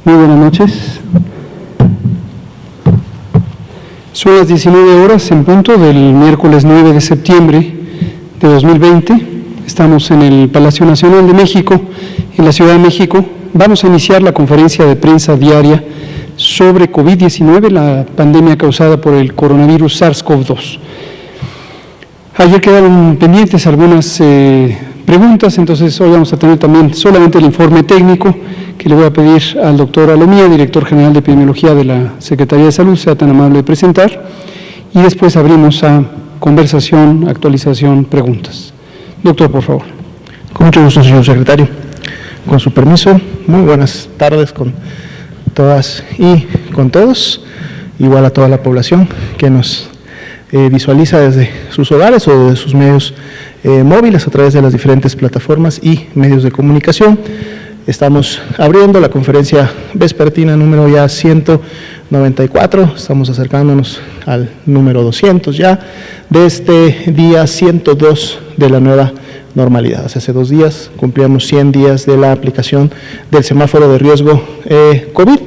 Muy buenas noches. Son las 19 horas en punto del miércoles 9 de septiembre de 2020. Estamos en el Palacio Nacional de México, en la Ciudad de México. Vamos a iniciar la conferencia de prensa diaria sobre COVID-19, la pandemia causada por el coronavirus SARS-CoV-2. Ayer quedaron pendientes algunas preguntas, entonces hoy vamos a tener también solamente el informe técnico que le voy a pedir al doctor Alomía, director general de epidemiología de la Secretaría de Salud, sea tan amable de presentar, y después abrimos a conversación, actualización, preguntas. Doctor, por favor. Con mucho gusto, señor secretario. Con su permiso, muy buenas tardes con todas y con todos, igual a toda la población que nos visualiza desde sus hogares o desde sus medios móviles a través de las diferentes plataformas y medios de comunicación. Estamos abriendo la conferencia vespertina número ya 194, estamos acercándonos al número 200 ya, de este día 102 de la nueva normalidad. Hace 2 días cumplíamos 100 días de la aplicación del semáforo de riesgo COVID,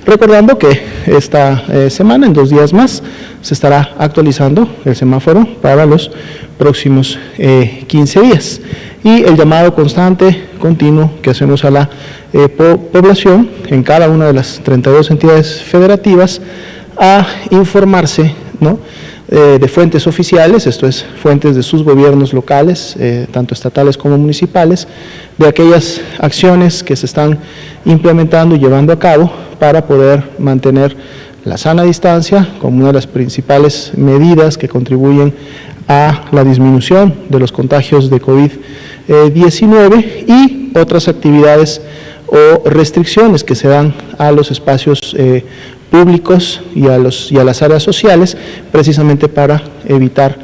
recordando que esta semana, en 2 días más, se estará actualizando el semáforo para los próximos 15 días. Y el llamado constante, continuo, que hacemos a la población en cada una de las 32 entidades federativas a informarse, ¿no?, de fuentes oficiales, esto es, fuentes de sus gobiernos locales, tanto estatales como municipales, de aquellas acciones que se están implementando y llevando a cabo para poder mantener la sana distancia como una de las principales medidas que contribuyen a la disminución de los contagios de COVID-19 y otras actividades o restricciones que se dan a los espacios públicos y a las áreas sociales, precisamente para evitar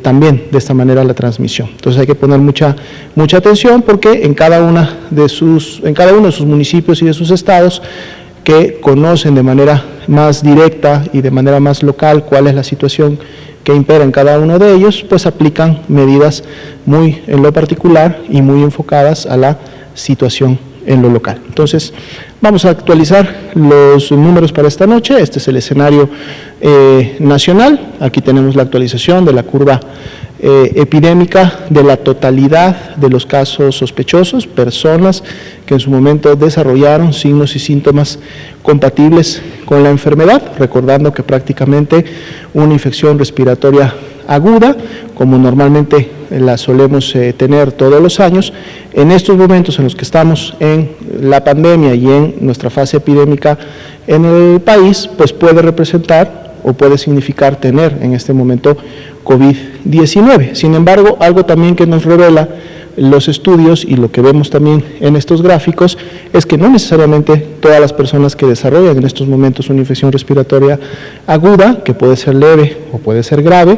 también de esta manera la transmisión. Entonces hay que poner mucha atención, porque en cada uno de sus municipios y de sus estados, que conocen de manera más directa y de manera más local cuál es la situación que impera en cada uno de ellos, pues aplican medidas muy en lo particular y muy enfocadas a la situación en lo local. Entonces, vamos a actualizar los números para esta noche. Este es el escenario nacional. Aquí tenemos la actualización de la curva epidémica de la totalidad de los casos sospechosos, personas que en su momento desarrollaron signos y síntomas compatibles con la enfermedad, recordando que prácticamente una infección respiratoria aguda, como normalmente la solemos tener todos los años, en estos momentos en los que estamos en la pandemia y en nuestra fase epidémica en el país, pues puede representar o puede significar tener en este momento COVID-19. Sin embargo, algo también que nos revela los estudios y lo que vemos también en estos gráficos es que no necesariamente todas las personas que desarrollan en estos momentos una infección respiratoria aguda, que puede ser leve o puede ser grave,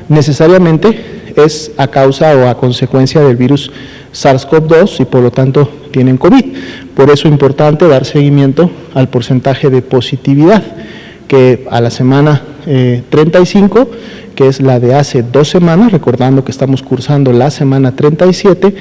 necesariamente es a causa o a consecuencia del virus SARS-CoV-2 y por lo tanto tienen COVID. Por eso es importante dar seguimiento al porcentaje de positividad, que a la semana 35, que es la de hace 2 semanas, recordando que estamos cursando la semana 37,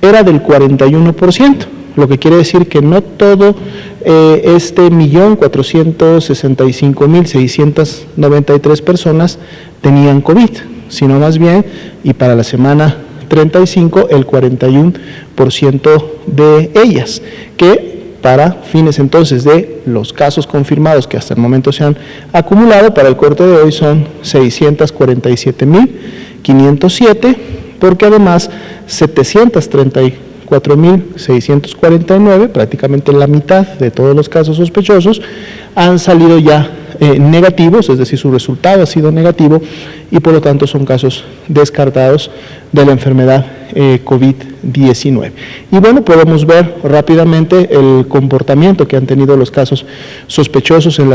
era del 41%, lo que quiere decir que no todo este 1.465.693 personas tenían COVID, sino más bien, y para la semana 35, el 41% de ellas, que para fines entonces de los casos confirmados que hasta el momento se han acumulado, para el corte de hoy son 647.507, porque además 734.649, prácticamente la mitad de todos los casos sospechosos, han salido ya negativos, es decir, su resultado ha sido negativo y por lo tanto son casos descartados de la enfermedad COVID-19. Y bueno, podemos ver rápidamente el comportamiento que han tenido los casos sospechosos en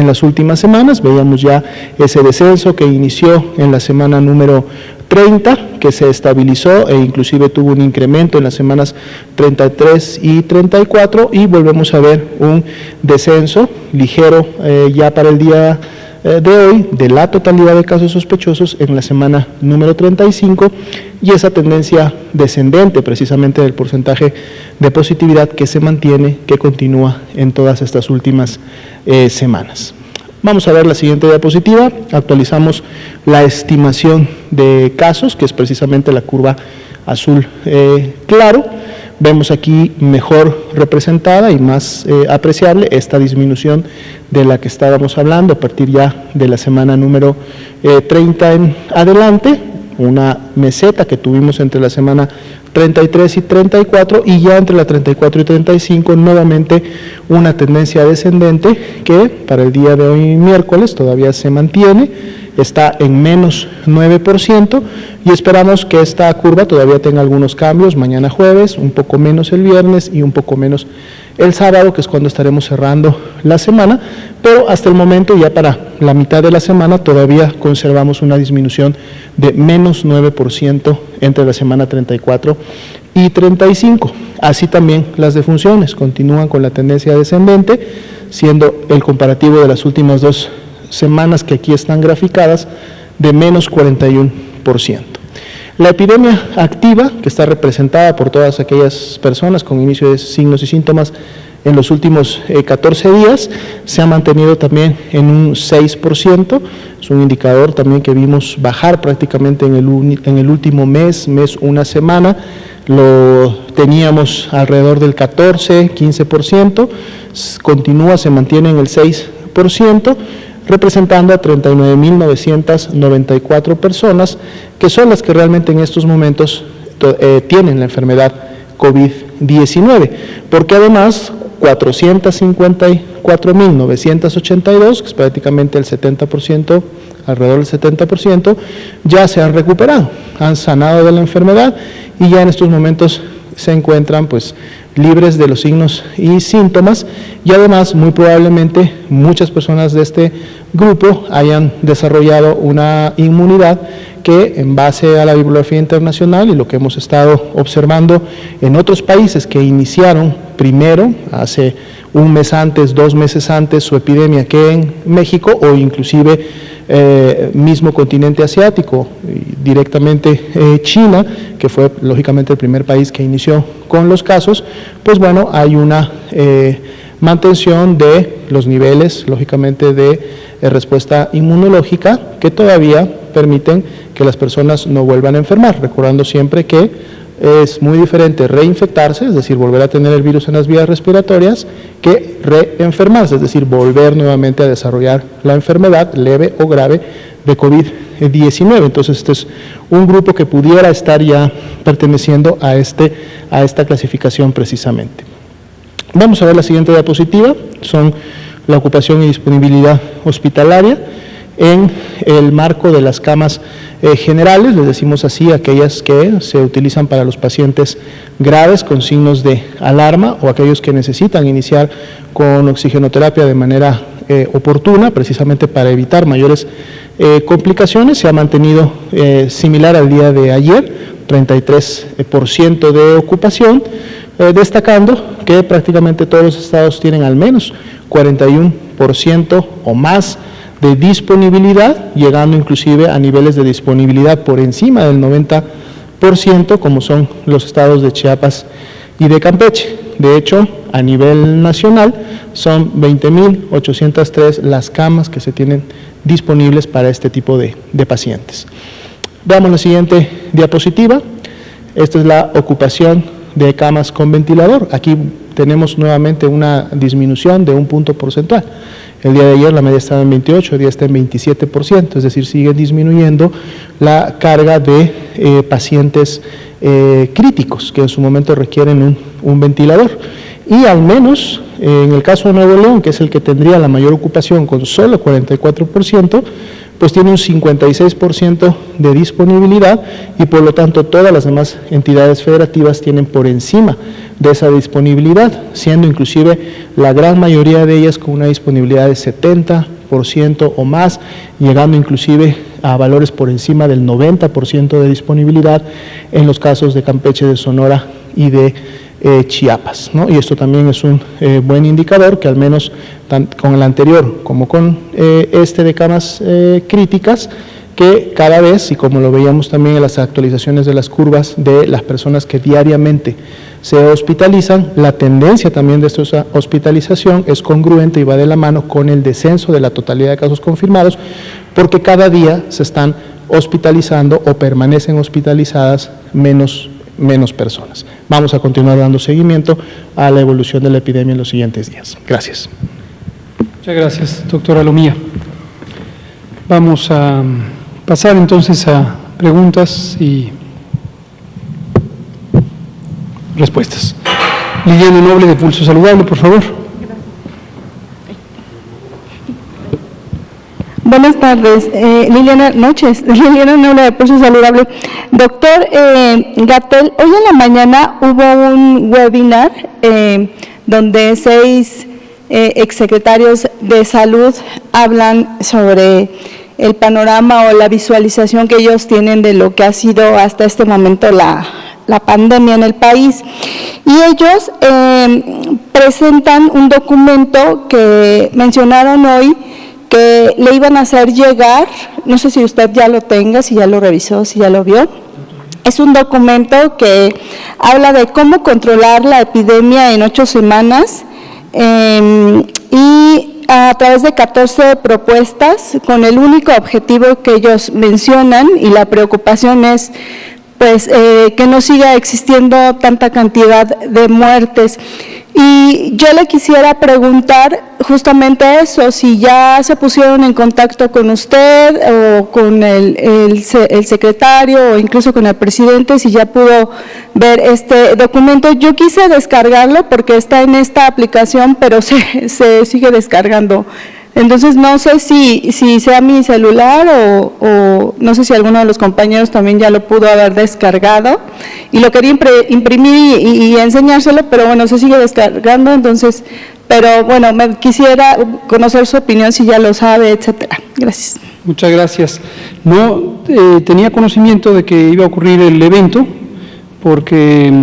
las últimas semanas. Veíamos ya ese descenso que inició en la semana número 30, que se estabilizó e inclusive tuvo un incremento en las semanas 33 y 34, y volvemos a ver un descenso ligero ya para el día de hoy de la totalidad de casos sospechosos en la semana número 35, y esa tendencia descendente precisamente del porcentaje de positividad que se mantiene, que continúa en todas estas últimas semanas. Vamos a ver la siguiente diapositiva. Actualizamos la estimación de casos, que es precisamente la curva azul claro. Vemos aquí mejor representada y más apreciable esta disminución de la que estábamos hablando a partir ya de la semana número 30 en adelante, una meseta que tuvimos entre la semana 33 y 34, y ya entre la 34 y 35 nuevamente una tendencia descendente que para el día de hoy miércoles todavía se mantiene, está en menos 9%, y esperamos que esta curva todavía tenga algunos cambios mañana jueves, un poco menos el viernes y un poco menos el sábado, que es cuando estaremos cerrando la semana, pero hasta el momento, ya para la mitad de la semana, todavía conservamos una disminución de menos 9% entre la semana 34 y 35. Así también las defunciones continúan con la tendencia descendente, siendo el comparativo de las últimas 2 semanas que aquí están graficadas de menos 41%. La epidemia activa, que está representada por todas aquellas personas con inicio de signos y síntomas en los últimos 14 días, se ha mantenido también en un 6%, es un indicador también que vimos bajar prácticamente en el último mes, una semana, lo teníamos alrededor del 14, 15%, continúa, se mantiene en el 6%, representando a 39.994 personas, que son las que realmente en estos momentos tienen la enfermedad COVID-19, porque además 454.982, que es prácticamente el 70%, alrededor del 70%, ya se han recuperado, han sanado de la enfermedad y ya en estos momentos se encuentran pues libres de los signos y síntomas, y además muy probablemente muchas personas de este grupo hayan desarrollado una inmunidad que, en base a la bibliografía internacional y lo que hemos estado observando en otros países que iniciaron primero, hace un mes antes, 2 meses antes su epidemia que en México, o inclusive mismo continente asiático, directamente China, que fue lógicamente el primer país que inició con los casos, pues bueno, hay una mantención de los niveles, lógicamente, de respuesta inmunológica que todavía permiten que las personas no vuelvan a enfermar, recordando siempre que es muy diferente reinfectarse, es decir, volver a tener el virus en las vías respiratorias, que reenfermarse, es decir, volver nuevamente a desarrollar la enfermedad leve o grave de COVID-19. Entonces, este es un grupo que pudiera estar ya perteneciendo a esta clasificación precisamente. Vamos a ver la siguiente diapositiva, son la ocupación y disponibilidad hospitalaria en el marco de las camas generales, les decimos así, aquellas que se utilizan para los pacientes graves con signos de alarma o aquellos que necesitan iniciar con oxigenoterapia de manera oportuna, precisamente para evitar mayores complicaciones. Se ha mantenido similar al día de ayer, 33% de ocupación, destacando que prácticamente todos los estados tienen al menos 41% o más de disponibilidad, llegando inclusive a niveles de disponibilidad por encima del 90%, como son los estados de Chiapas y de Campeche. De hecho, a nivel nacional son 20.803 las camas que se tienen disponibles para este tipo de pacientes. Veamos la siguiente diapositiva. Esta es la ocupación de camas con ventilador. Aquí tenemos nuevamente una disminución de un punto porcentual. El día de ayer la media estaba en 28, hoy día está en 27%, es decir, sigue disminuyendo la carga de pacientes críticos que en su momento requieren un ventilador. Y al menos en el caso de Nuevo León, que es el que tendría la mayor ocupación con solo 44%, pues tiene un 56% de disponibilidad y por lo tanto todas las demás entidades federativas tienen por encima de esa disponibilidad, siendo inclusive la gran mayoría de ellas con una disponibilidad de 70% o más, llegando inclusive a valores por encima del 90% de disponibilidad en los casos de Campeche, de Sonora y de Chiapas, ¿no? Y esto también es un buen indicador que al menos con el anterior como con este de camas críticas, que cada vez, y como lo veíamos también en las actualizaciones de las curvas de las personas que diariamente se hospitalizan, la tendencia también de esta hospitalización es congruente y va de la mano con el descenso de la totalidad de casos confirmados, porque cada día se están hospitalizando o permanecen hospitalizadas menos personas. Vamos a continuar dando seguimiento a la evolución de la epidemia en los siguientes días. Gracias. Muchas gracias, doctora Lomía. Vamos a pasar entonces a preguntas y respuestas. Liliana Noble, de Pulso Saludable, por favor. Buenas tardes, Liliana Noble, de Pulso Saludable. Doctor Gatell, hoy en la mañana hubo un webinar donde 6 exsecretarios de salud hablan sobre el panorama o la visualización que ellos tienen de lo que ha sido hasta este momento la pandemia en el país. Y ellos presentan un documento que mencionaron hoy, que le iban a hacer llegar, no sé si usted ya lo tenga, si ya lo revisó, si ya lo vio. Es un documento que habla de cómo controlar la epidemia en 8 semanas y a través de 14 propuestas, con el único objetivo que ellos mencionan, y la preocupación es pues que no siga existiendo tanta cantidad de muertes. Y yo le quisiera preguntar justamente eso, si ya se pusieron en contacto con usted o con el secretario o incluso con el presidente, si ya pudo ver este documento. Yo quise descargarlo porque está en esta aplicación, pero se sigue descargando. Entonces no sé si sea mi celular o no sé si alguno de los compañeros también ya lo pudo haber descargado, y lo quería imprimir y enseñárselo, pero bueno, se sigue descargando. Entonces, pero bueno, me quisiera conocer su opinión, si ya lo sabe, etcétera. Gracias. Muchas gracias. No tenía conocimiento de que iba a ocurrir el evento, porque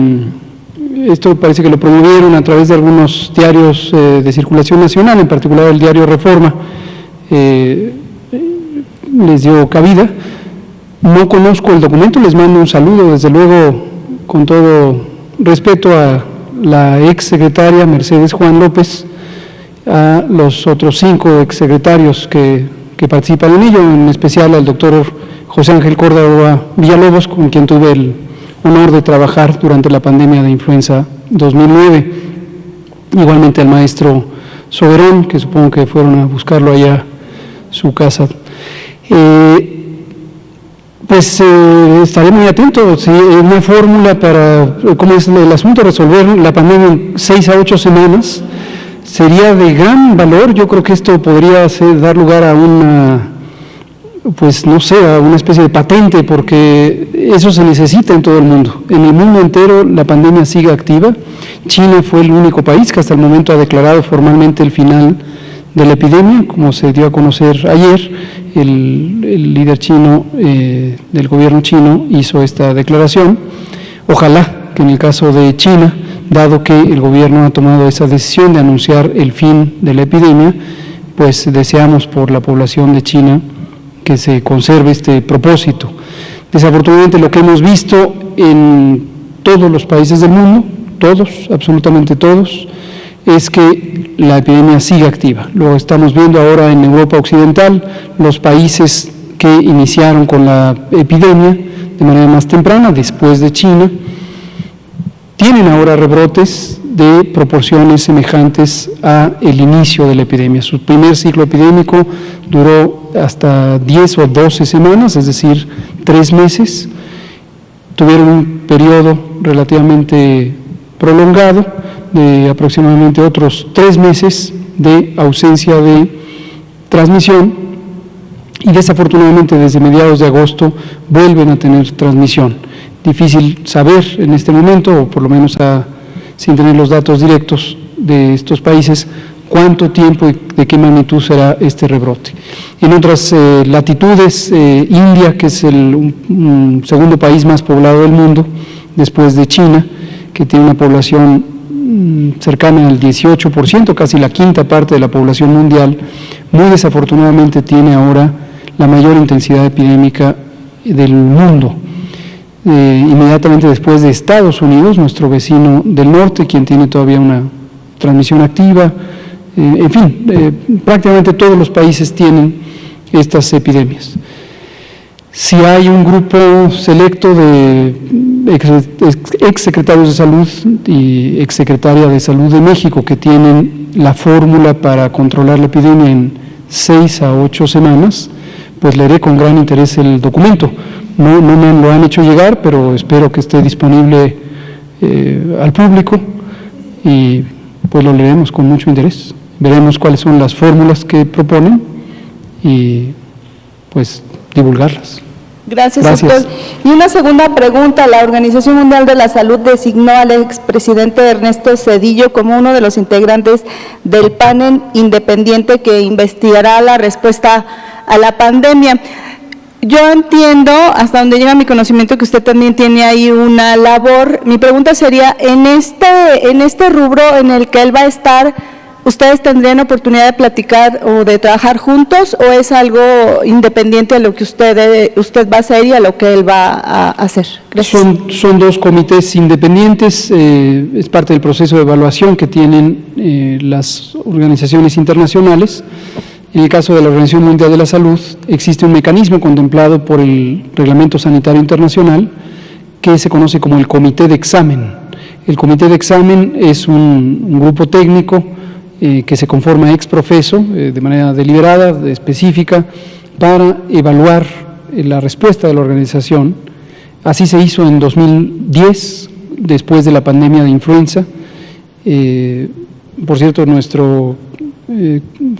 esto parece que lo promovieron a través de algunos diarios de circulación nacional, en particular el diario Reforma, les dio cabida. No conozco el documento, les mando un saludo, desde luego, con todo respeto, a la exsecretaria Mercedes Juan López, a los otros 5 exsecretarios que participan en ello, en especial al doctor José Ángel Córdoba Villalobos, con quien tuve el honor de trabajar durante la pandemia de influenza 2009, igualmente al maestro Soberón, que supongo que fueron a buscarlo allá a su casa. Estaré muy atento. Si una fórmula para, ¿cómo es el asunto? Resolver la pandemia en 6 a 8 semanas sería de gran valor. Yo creo que esto podría dar lugar a una, pues no sé, a una especie de patente, porque eso se necesita en todo el mundo. En el mundo entero la pandemia sigue activa. China fue el único país que hasta el momento ha declarado formalmente el final de la epidemia, como se dio a conocer ayer. El líder chino del gobierno chino hizo esta declaración. Ojalá que en el caso de China, dado que el gobierno ha tomado esa decisión de anunciar el fin de la epidemia, pues deseamos por la población de China que se conserve este propósito. Desafortunadamente, lo que hemos visto en todos los países del mundo, todos, absolutamente todos, es que la epidemia sigue activa. Lo estamos viendo ahora en Europa Occidental. Los países que iniciaron con la epidemia de manera más temprana, después de China, tienen ahora rebrotes de proporciones semejantes a el inicio de la epidemia. Su primer ciclo epidémico duró hasta 10 o 12 semanas, es decir, 3 meses. Tuvieron un periodo relativamente prolongado de aproximadamente otros 3 meses de ausencia de transmisión, y desafortunadamente desde mediados de agosto vuelven a tener transmisión. Difícil saber en este momento, o por lo menos sin tener los datos directos de estos países, cuánto tiempo y de qué magnitud será este rebrote. En otras latitudes, India, que es el segundo país más poblado del mundo, después de China, que tiene una población cercana al 18%, casi la quinta parte de la población mundial, muy desafortunadamente tiene ahora la mayor intensidad epidémica del mundo. Inmediatamente después de Estados Unidos, nuestro vecino del norte, quien tiene todavía una transmisión activa, en fin, prácticamente todos los países tienen estas epidemias. Si hay un grupo selecto de exsecretarios de salud y exsecretaria de salud de México que tienen la fórmula para controlar la epidemia en 6 a 8 semanas, pues leeré con gran interés el documento. No me lo han hecho llegar, pero espero que esté disponible al público y pues lo leeremos con mucho interés. Veremos cuáles son las fórmulas que proponen y pues divulgarlas. Gracias, doctor. Y una segunda pregunta. La Organización Mundial de la Salud designó al expresidente Ernesto Zedillo como uno de los integrantes del panel independiente que investigará la respuesta a la pandemia. Yo entiendo, hasta donde llega mi conocimiento, que usted también tiene ahí una labor. Mi pregunta sería, en este rubro en el que él va a estar, ¿ustedes tendrían oportunidad de platicar o de trabajar juntos, o es algo independiente de lo que usted va a hacer y a lo que él va a hacer? Gracias. Son dos comités independientes, es parte del proceso de evaluación que tienen las organizaciones internacionales. En el caso de la Organización Mundial de la Salud, existe un mecanismo contemplado por el Reglamento Sanitario Internacional que se conoce como el Comité de Examen. El Comité de Examen es un grupo técnico que se conforma ex profeso, de manera deliberada, específica, para evaluar la respuesta de la organización. Así se hizo en 2010, después de la pandemia de influenza. Por cierto, nuestro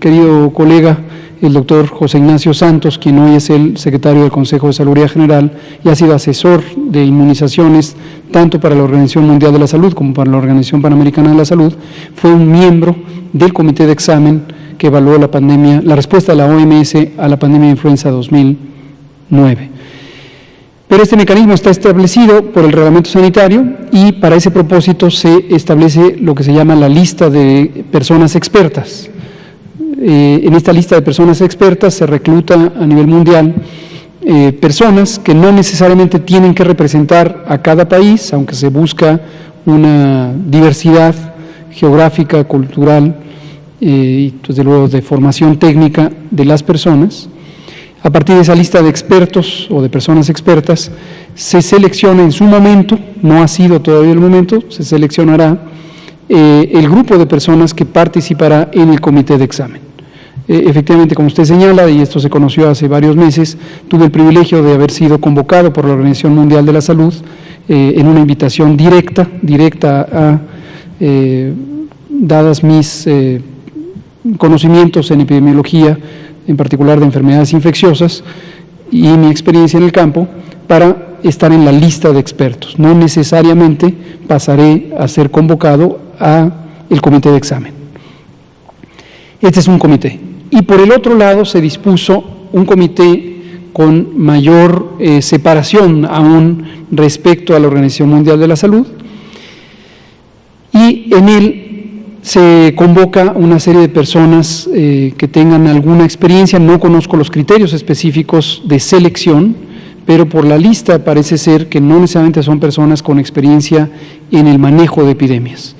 querido colega, el doctor José Ignacio Santos, quien hoy es el secretario del Consejo de Salubridad General y ha sido asesor de inmunizaciones tanto para la Organización Mundial de la Salud como para la Organización Panamericana de la Salud, fue un miembro del comité de examen que evaluó la pandemia, la respuesta de la OMS a la pandemia de influenza 2009. Pero este mecanismo está establecido por el reglamento sanitario y para ese propósito se establece lo que se llama la lista de personas expertas. En esta lista de personas expertas se recluta a nivel mundial personas que no necesariamente tienen que representar a cada país, aunque se busca una diversidad geográfica, cultural y desde luego de formación técnica de las personas. A partir de esa lista de expertos o de personas expertas se selecciona en su momento, no ha sido todavía el momento, se seleccionará el grupo de personas que participará en el comité de examen. Efectivamente, como usted señala, y esto se conoció hace varios meses, tuve el privilegio de haber sido convocado por la Organización Mundial de la Salud en una invitación directa a, dadas mis conocimientos en epidemiología, en particular de enfermedades infecciosas, y mi experiencia en el campo, para estar en la lista de expertos. No necesariamente pasaré a ser convocado a el comité de examen. Este es un comité. Y por el otro lado se dispuso un comité con mayor separación aún respecto a la Organización Mundial de la Salud, y en él se convoca una serie de personas que tengan alguna experiencia. No conozco los criterios específicos de selección, pero por la lista parece ser que no necesariamente son personas con experiencia en el manejo de epidemias.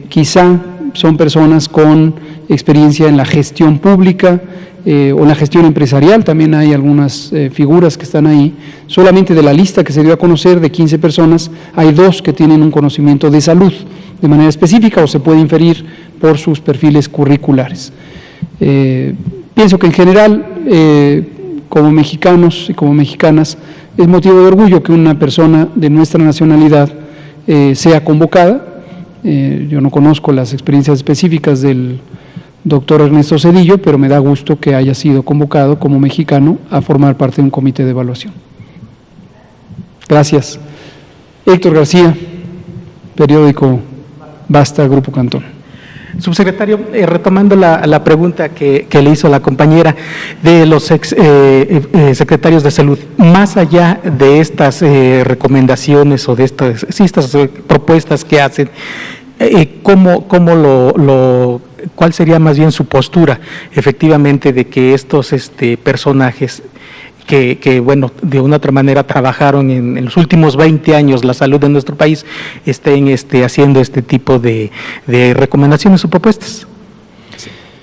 Quizá son personas con experiencia en la gestión pública o en la gestión empresarial. También hay algunas figuras que están ahí. Solamente de la lista que se dio a conocer de 15 personas, hay 2 que tienen un conocimiento de salud de manera específica o se puede inferir por sus perfiles curriculares. Pienso que en general, como mexicanos y como mexicanas, es motivo de orgullo que una persona de nuestra nacionalidad sea convocada. Yo no conozco las experiencias específicas del doctor Ernesto Zedillo, pero me da gusto que haya sido convocado como mexicano a formar parte de un comité de evaluación. Gracias. Héctor García, periódico Basta, Grupo Cantón. Subsecretario, retomando la pregunta que le hizo la compañera de los secretarios de salud, más allá de estas recomendaciones o de estas propuestas que hacen, ¿cuál sería más bien su postura efectivamente de que estos personajes que bueno, de una u otra manera trabajaron en los últimos 20 años la salud de nuestro país, estén haciendo este tipo de recomendaciones o propuestas?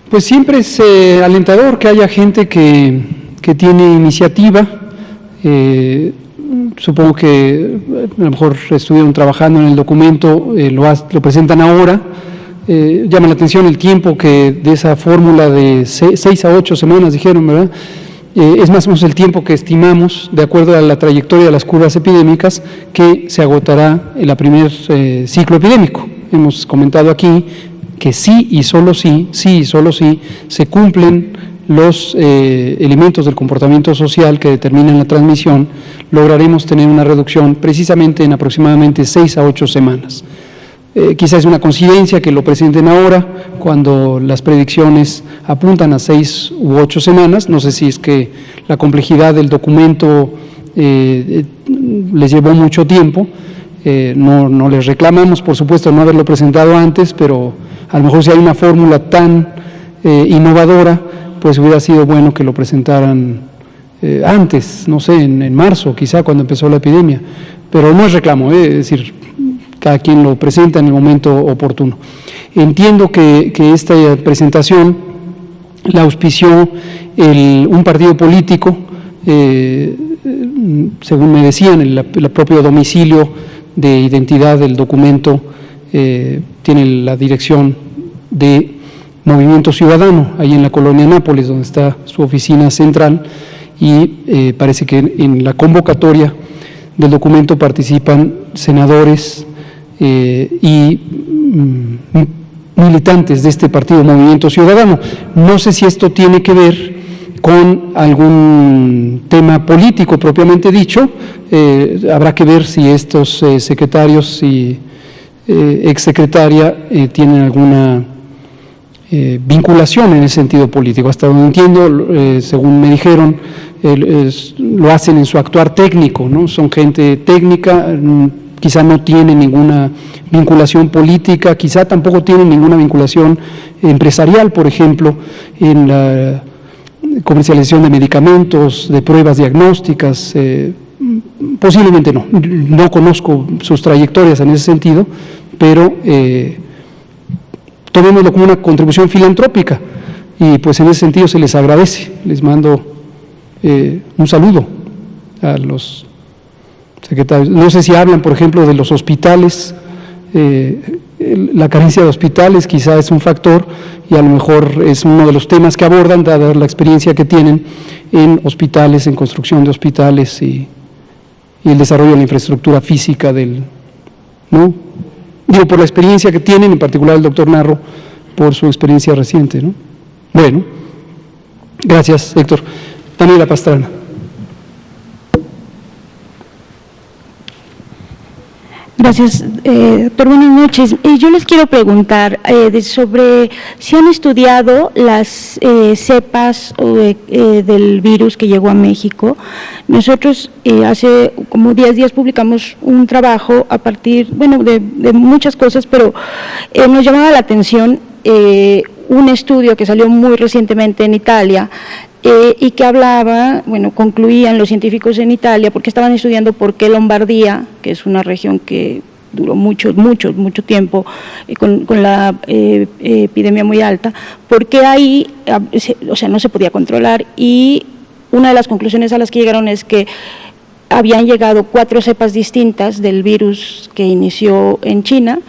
Pues siempre es alentador que haya gente que tiene iniciativa. Supongo que a lo mejor estuvieron trabajando en el documento, lo presentan ahora. Llama la atención el tiempo que de esa fórmula de 6 a 8 semanas, dijeron, ¿verdad? Es más o menos el tiempo que estimamos, de acuerdo a la trayectoria de las curvas epidémicas, que se agotará en el primer ciclo epidémico. Hemos comentado aquí que sí y solo sí se cumplen los elementos del comportamiento social que determinan la transmisión, lograremos tener una reducción precisamente en aproximadamente 6 a 8 semanas. Quizás es una coincidencia que lo presenten ahora, cuando las predicciones apuntan a 6 u 8 semanas. No sé si es que la complejidad del documento les llevó mucho tiempo. No les reclamamos, por supuesto, no haberlo presentado antes, pero a lo mejor si hay una fórmula tan innovadora, pues hubiera sido bueno que lo presentaran antes, no sé, en marzo, quizá cuando empezó la epidemia. Pero no es reclamo, es decir, cada quien lo presenta en el momento oportuno. Entiendo que esta presentación la auspició un partido político, según me decían, el propio domicilio de identidad del documento tiene la dirección de Movimiento Ciudadano, ahí en la colonia Nápoles, donde está su oficina central, y parece que en la convocatoria del documento participan senadores y militantes de este partido Movimiento Ciudadano. No sé si esto tiene que ver con algún tema político propiamente dicho. Habrá que ver si estos secretarios y exsecretaria tienen alguna vinculación en ese sentido político. Hasta donde entiendo, según me dijeron, lo hacen en su actuar técnico, ¿no? Son gente técnica, quizá no tienen ninguna vinculación política, quizá tampoco tienen ninguna vinculación empresarial, por ejemplo, en la comercialización de medicamentos, de pruebas diagnósticas, posiblemente no. No conozco sus trayectorias en ese sentido, pero tomémoslo como una contribución filantrópica y pues en ese sentido se les agradece. Les mando un saludo a los secretarios. No sé si hablan, por ejemplo, de los hospitales, la carencia de hospitales quizá es un factor y a lo mejor es uno de los temas que abordan, dada la experiencia que tienen en hospitales, en construcción de hospitales y el desarrollo de la infraestructura física ¿no? Digo, por la experiencia que tienen, en particular el doctor Narro, por su experiencia reciente, ¿no? Bueno, gracias, Héctor. Daniela Pastrana. Gracias, doctor. Buenas noches. Yo les quiero preguntar sobre si han estudiado las cepas del virus que llegó a México. Nosotros hace como 10 días publicamos un trabajo a partir, de muchas cosas, pero nos llamaba la atención un estudio que salió muy recientemente en Italia, y que hablaba, concluían los científicos en Italia, porque estaban estudiando por qué Lombardía, que es una región que duró mucho tiempo con la epidemia muy alta, por qué ahí, no se podía controlar, y una de las conclusiones a las que llegaron es que habían llegado 4 cepas distintas del virus que inició en China,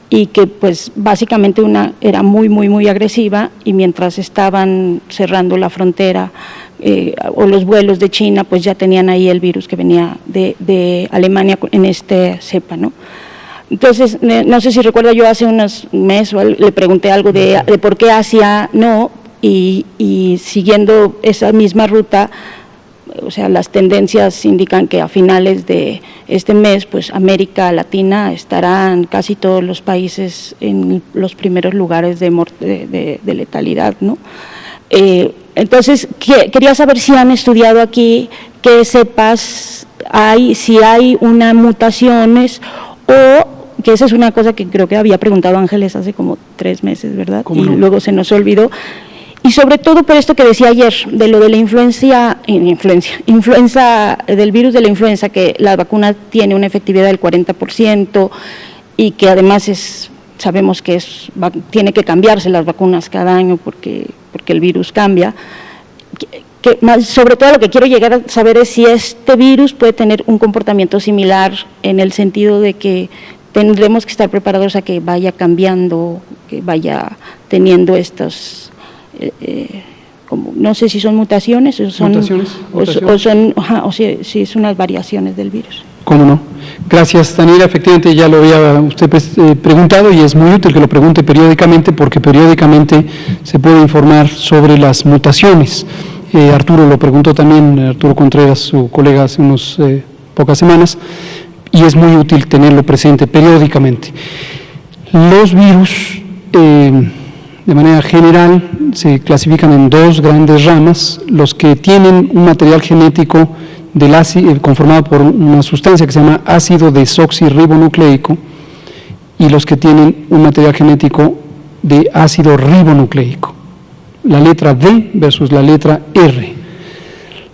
y que pues básicamente una era muy agresiva, y mientras estaban cerrando la frontera o los vuelos de China, pues ya tenían ahí el virus que venía de Alemania en esta cepa, ¿no? Entonces, no sé si recuerda, yo hace unos meses le pregunté algo de por qué Asia no, y siguiendo esa misma ruta, o sea, las tendencias indican que a finales de este mes, pues América Latina estarán casi todos los países en los primeros lugares de letalidad, ¿no? Entonces, quería saber si han estudiado aquí qué cepas hay, si hay unas mutaciones, o que esa es una cosa que creo que había preguntado Ángeles hace como 3 meses, ¿verdad? Y no? Luego se nos olvidó. Y sobre todo por esto que decía ayer, de lo de la influenza del virus de la influenza, que la vacuna tiene una efectividad del 40% y que además sabemos que tiene que cambiarse las vacunas cada año porque el virus cambia. Sobre todo lo que quiero llegar a saber es si este virus puede tener un comportamiento similar en el sentido de que tendremos que estar preparados a que vaya cambiando, que vaya teniendo estos... no sé si son mutaciones o son si es unas variaciones del virus. ¿Cómo no? Gracias, Daniela. Efectivamente, ya lo había usted preguntado y es muy útil que lo pregunte periódicamente porque periódicamente se puede informar sobre las mutaciones. Arturo lo preguntó también, Arturo Contreras, su colega, hace unas pocas semanas, y es muy útil tenerlo presente periódicamente. Los virus, de manera general, se clasifican en 2 grandes ramas: los que tienen un material genético conformado por una sustancia que se llama ácido desoxirribonucleico, y los que tienen un material genético de ácido ribonucleico, la letra D versus la letra R.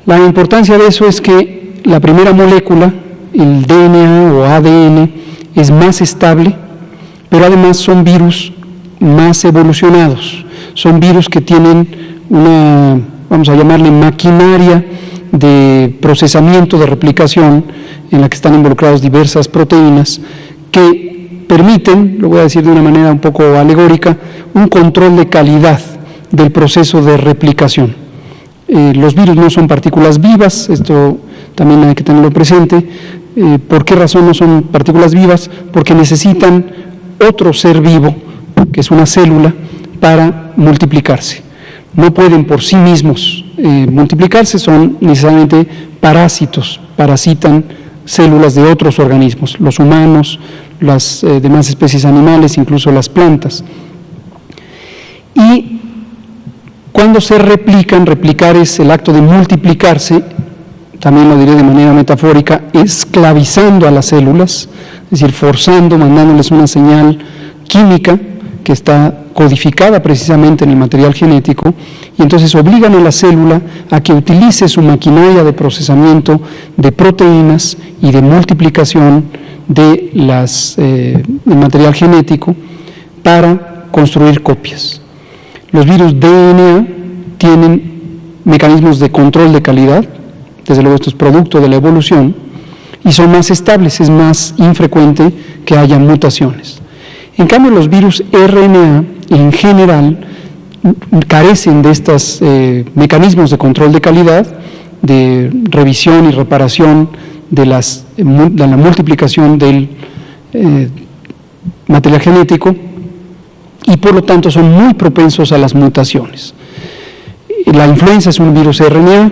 La importancia de eso es que la primera molécula, el DNA o ADN, es más estable, pero además son virus más evolucionados, son virus que tienen una, vamos a llamarle, maquinaria de procesamiento, de replicación, en la que están involucradas diversas proteínas que permiten, lo voy a decir de una manera un poco alegórica, un control de calidad del proceso de replicación. Los virus no son partículas vivas, esto también hay que tenerlo presente. ¿Por qué razón no son partículas vivas? Porque necesitan otro ser vivo, que es una célula, para multiplicarse. No pueden por sí mismos multiplicarse, son necesariamente parásitos, parasitan células de otros organismos, los humanos, las demás especies animales, incluso las plantas. Y cuando se replican, replicar es el acto de multiplicarse, también lo diré de manera metafórica, esclavizando a las células, es decir, forzando, mandándoles una señal química que está codificada precisamente en el material genético, y entonces obligan a la célula a que utilice su maquinaria de procesamiento de proteínas y de multiplicación de del material genético para construir copias. Los virus DNA tienen mecanismos de control de calidad, desde luego esto es producto de la evolución, y son más estables, es más infrecuente que haya mutaciones. En cambio, los virus RNA en general carecen de estos mecanismos de control de calidad, de revisión y reparación de la multiplicación del material genético, y por lo tanto son muy propensos a las mutaciones. La influenza es un virus RNA,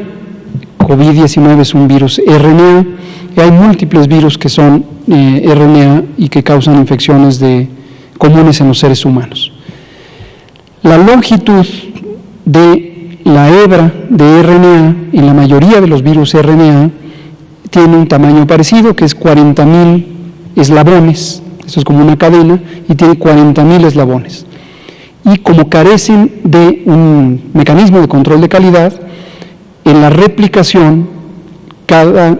COVID-19 es un virus RNA, y hay múltiples virus que son RNA y que causan infecciones comunes en los seres humanos. La longitud de la hebra de RNA en la mayoría de los virus RNA tiene un tamaño parecido, que es 40.000 eslabones, esto es como una cadena, y tiene 40.000 eslabones. Y como carecen de un mecanismo de control de calidad, en la replicación, cada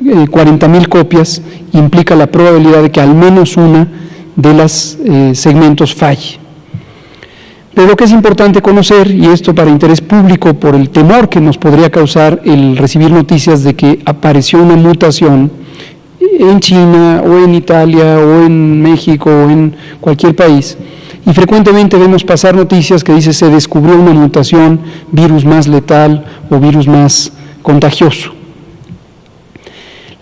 40.000 copias implica la probabilidad de que al menos una de los segmentos falle. Pero lo que es importante conocer, y esto para interés público por el temor que nos podría causar el recibir noticias de que apareció una mutación en China o en Italia o en México o en cualquier país, y frecuentemente vemos pasar noticias que dice se descubrió una mutación, virus más letal o virus más contagioso.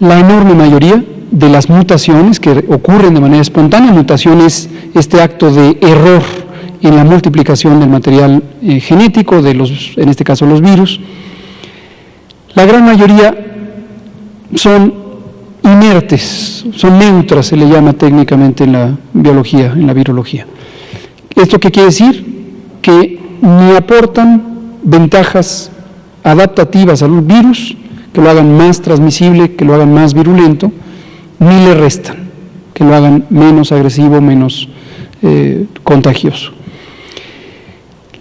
La enorme mayoría de las mutaciones que ocurren de manera espontánea, mutación es este acto de error en la multiplicación del material genético, en este caso los virus, La gran mayoría son inertes, son neutras, se le llama técnicamente en la biología, en la virología. ¿Esto qué quiere decir? Que ni aportan ventajas adaptativas al virus, que lo hagan más transmisible, que lo hagan más virulento, ni le restan, que lo hagan menos agresivo, menos contagioso.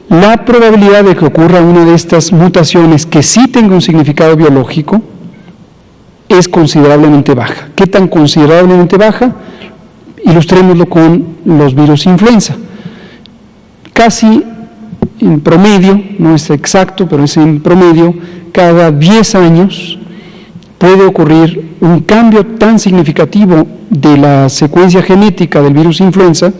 La probabilidad de que ocurra una de estas mutaciones que sí tenga un significado biológico es considerablemente baja. ¿Qué tan considerablemente baja? Ilustrémoslo con los virus influenza. Casi en promedio, no es exacto, pero es en promedio, cada 10 años puede ocurrir un cambio tan significativo de la secuencia genética del virus influenza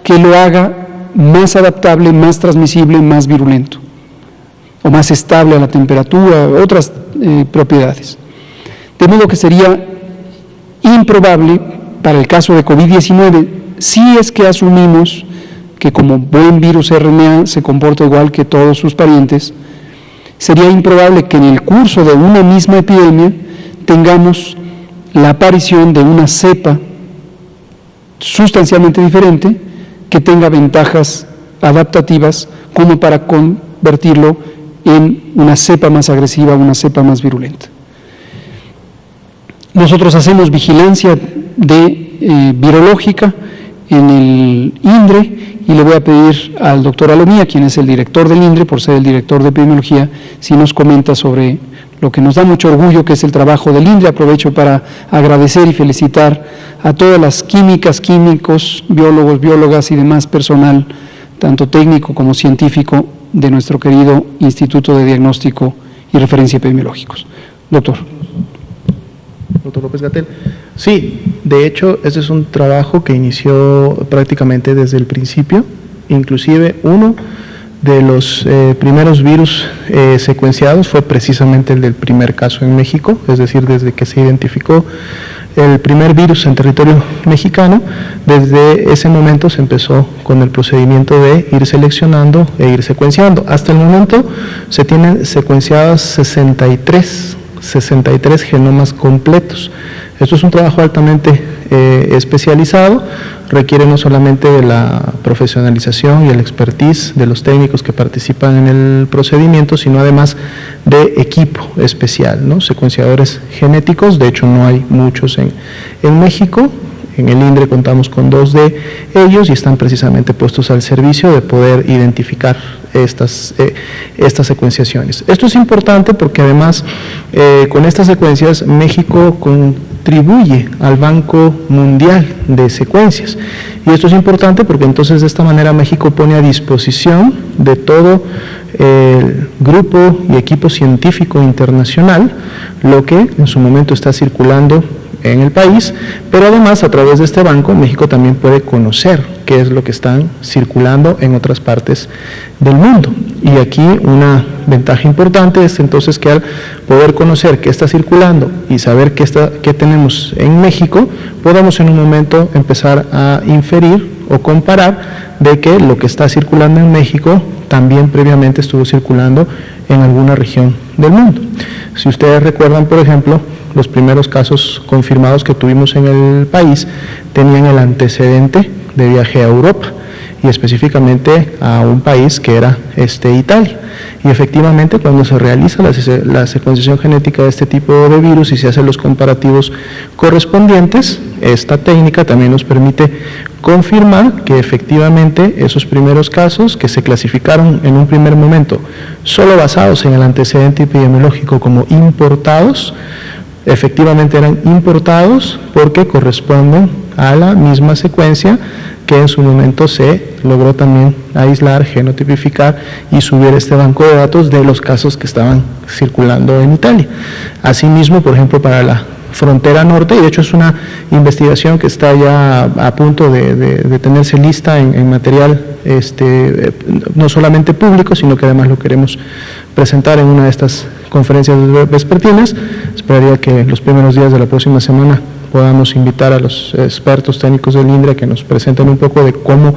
que lo haga más adaptable, más transmisible, más virulento, o más estable a la temperatura, otras propiedades. De modo que sería improbable, para el caso de COVID-19, si es que asumimos que como buen virus RNA se comporta igual que todos sus parientes, sería improbable que en el curso de una misma epidemia tengamos la aparición de una cepa sustancialmente diferente que tenga ventajas adaptativas como para convertirlo en una cepa más agresiva, una cepa más virulenta. Nosotros hacemos vigilancia virológica en el INDRE y le voy a pedir al doctor Alomía, quien es el director del INDRE, por ser el director de epidemiología, si nos comenta sobre lo que nos da mucho orgullo, que es el trabajo del INDRE. Aprovecho para agradecer y felicitar a todas las químicas, químicos, biólogos, biólogas y demás personal, tanto técnico como científico, de nuestro querido Instituto de Diagnóstico y Referencia Epidemiológicos. Doctor. Doctor López-Gatell. Sí, de hecho, este es un trabajo que inició prácticamente desde el principio, inclusive uno de los primeros virus secuenciados fue precisamente el del primer caso en México, es decir, desde que se identificó el primer virus en territorio mexicano, desde ese momento se empezó con el procedimiento de ir seleccionando e ir secuenciando. Hasta el momento se tienen secuenciadas 63 genomas completos. Esto es un trabajo altamente especializado, requiere no solamente de la profesionalización y el expertise de los técnicos que participan en el procedimiento, sino además de equipo especial, ¿no? Secuenciadores genéticos, de hecho no hay muchos en México. En el INDRE contamos con 2 de ellos y están precisamente puestos al servicio de poder identificar estas secuenciaciones. Esto es importante porque además con estas secuencias México contribuye al Banco Mundial de Secuencias. Y esto es importante porque entonces de esta manera México pone a disposición de todo el grupo y equipo científico internacional lo que en su momento está circulando en el país, pero además a través de este banco México también puede conocer qué es lo que están circulando en otras partes del mundo. Y aquí una ventaja importante es entonces que al poder conocer qué está circulando y saber qué tenemos en México, podamos en un momento empezar a inferir o comparar de que lo que está circulando en México también previamente estuvo circulando en alguna región del mundo. Si ustedes recuerdan, por ejemplo, los primeros casos confirmados que tuvimos en el país tenían el antecedente de viaje a Europa y específicamente a un país que era Italia. Y efectivamente cuando se realiza la secuenciación genética de este tipo de virus y se hacen los comparativos correspondientes, esta técnica también nos permite confirmar que efectivamente esos primeros casos que se clasificaron en un primer momento solo basados en el antecedente epidemiológico como importados, efectivamente eran importados porque corresponden a la misma secuencia que en su momento se logró también aislar, genotipificar y subir este banco de datos de los casos que estaban circulando en Italia. Asimismo, por ejemplo, para la frontera norte, y de hecho es una investigación que está ya a punto de tenerse lista en material no solamente público, sino que además lo queremos presentar en una de estas conferencias vespertinas. Esperaría que los primeros días de la próxima semana podamos invitar a los expertos técnicos del INDRE que nos presenten un poco de cómo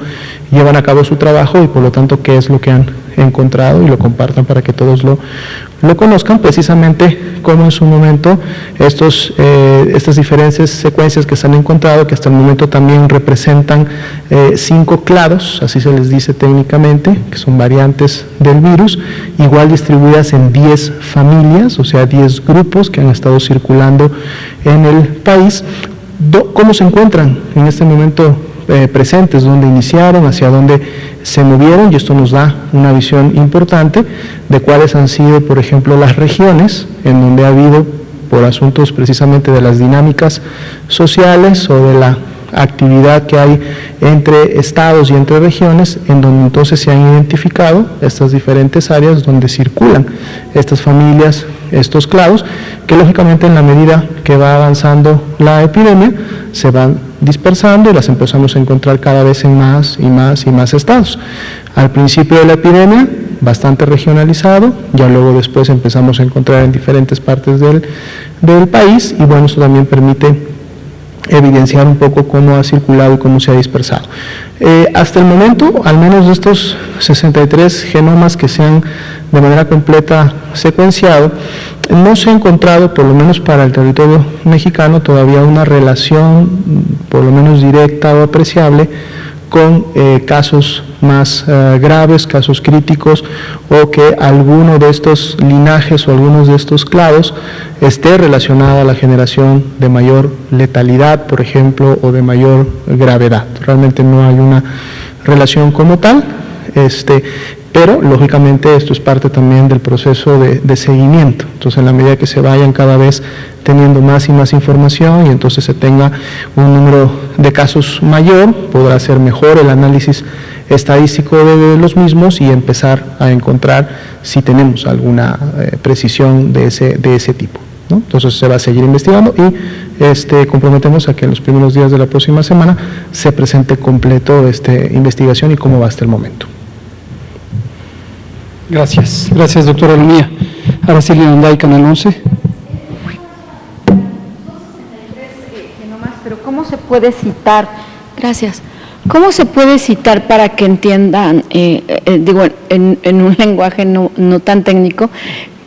llevan a cabo su trabajo y por lo tanto qué es lo que han encontrado y lo compartan para que todos lo conozcan, precisamente como en su momento estas diferentes secuencias que se han encontrado, que hasta el momento también representan 5 clados, así se les dice técnicamente, que son variantes del virus, igual distribuidas en 10 familias, o sea 10 grupos que han estado circulando en el país. ¿Cómo se encuentran en este momento presentes? ¿Dónde iniciaron? ¿Hacia dónde se movieron? Y esto nos da una visión importante de cuáles han sido, por ejemplo, las regiones en donde ha habido, por asuntos precisamente de las dinámicas sociales o de la actividad que hay entre estados y entre regiones, en donde entonces se han identificado estas diferentes áreas donde circulan estas familias, estos clados, que lógicamente en la medida que va avanzando la epidemia se van dispersando y las empezamos a encontrar cada vez en más y más y más estados. Al principio de la epidemia, bastante regionalizado, ya luego después empezamos a encontrar en diferentes partes del país, y bueno, esto también permite evidenciar un poco cómo ha circulado y cómo se ha dispersado. Hasta el momento, al menos de estos 63 genomas que se han de manera completa secuenciado, no se ha encontrado, por lo menos para el territorio mexicano, todavía una relación, por lo menos directa o apreciable, con casos más graves, casos críticos, o que alguno de estos linajes o algunos de estos clados esté relacionado a la generación de mayor letalidad, por ejemplo, o de mayor gravedad. Realmente no hay una relación como tal, pero lógicamente esto es parte también del proceso de seguimiento. Entonces, en la medida que se vayan cada vez teniendo más y más información y entonces se tenga un número de casos mayor, podrá ser mejor el análisis estadístico de los mismos y empezar a encontrar si tenemos alguna precisión de ese tipo, ¿no? Entonces se va a seguir investigando y comprometemos a que en los primeros días de la próxima semana se presente completo esta investigación y cómo va hasta el momento. Gracias, gracias doctora Lunía. Araceli Onday, Canal 11. Pero ¿cómo se puede citar? Gracias. ¿Cómo se puede citar para que entiendan, en un lenguaje no tan técnico?